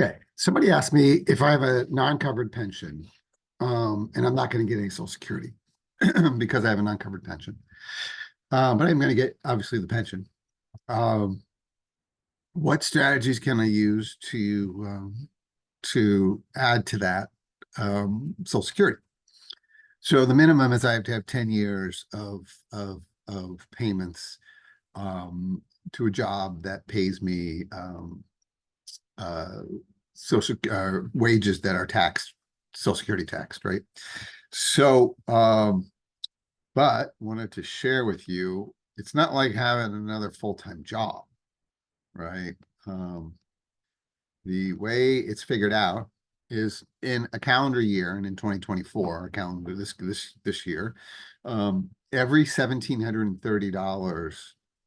Okay, somebody asked me if I have a non-covered pension, and I'm not going to get any Social Security because I have a non-covered pension. But I'm going to get obviously the pension. Um, what strategies can I use to add to that Social Security? So the minimum is I have to have 10 years of payments to a job that pays me uh, social wages that are taxed, Social Security taxed, right? So, but wanted to share with you, it's not like having another full-time job, right? The way it's figured out is in a calendar year, and in 2024, a calendar this year, every $1,730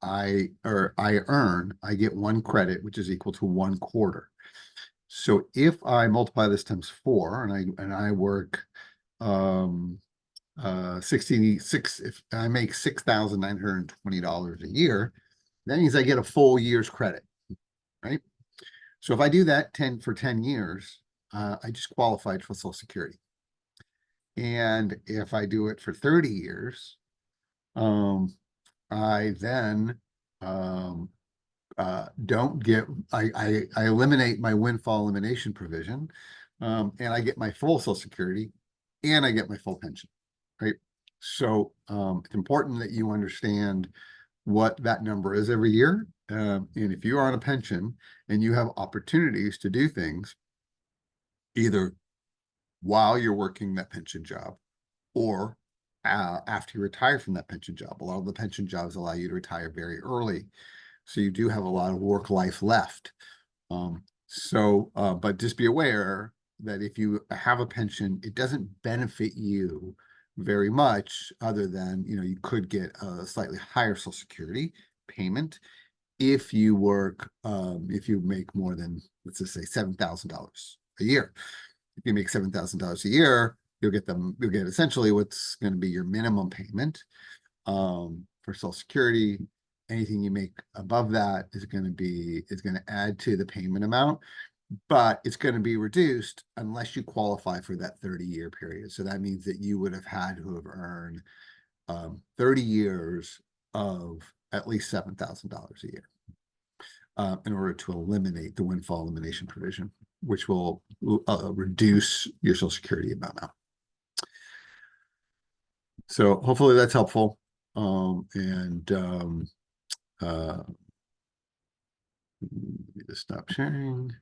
I earn, I get one credit, which is equal to 1/4. So if I multiply this times 4 and I work 66, if I make $6,920 a year, that means I get a full year's credit, right? So if I do that 10 years, I just qualified for Social Security. And if I do it for 30 years, I then don't get, I eliminate my windfall elimination provision, and I get my full Social Security and I get my full pension, right? So it's important that you understand what that number is every year. And if you are on a pension and you have opportunities to do things, either while you're working that pension job or after you retire from that pension job, a lot of the pension jobs allow you to retire very early. So you do have a lot of work life left. But just be aware that if you have a pension, it doesn't benefit you very much other than, you could get a slightly higher Social Security payment if you work, if you make more than, let's just say $7,000 a year. If you make $7,000 a year, you'll get essentially what's going to be your minimum payment for Social Security. Anything you make above that is going to add to the payment amount, but it's going to be reduced unless you qualify for that 30-year period. So that means that you would have had to have earned 30 years of at least $7,000 a year in order to eliminate the windfall elimination provision, which will reduce your Social Security amount. So hopefully that's helpful. Let me just stop sharing.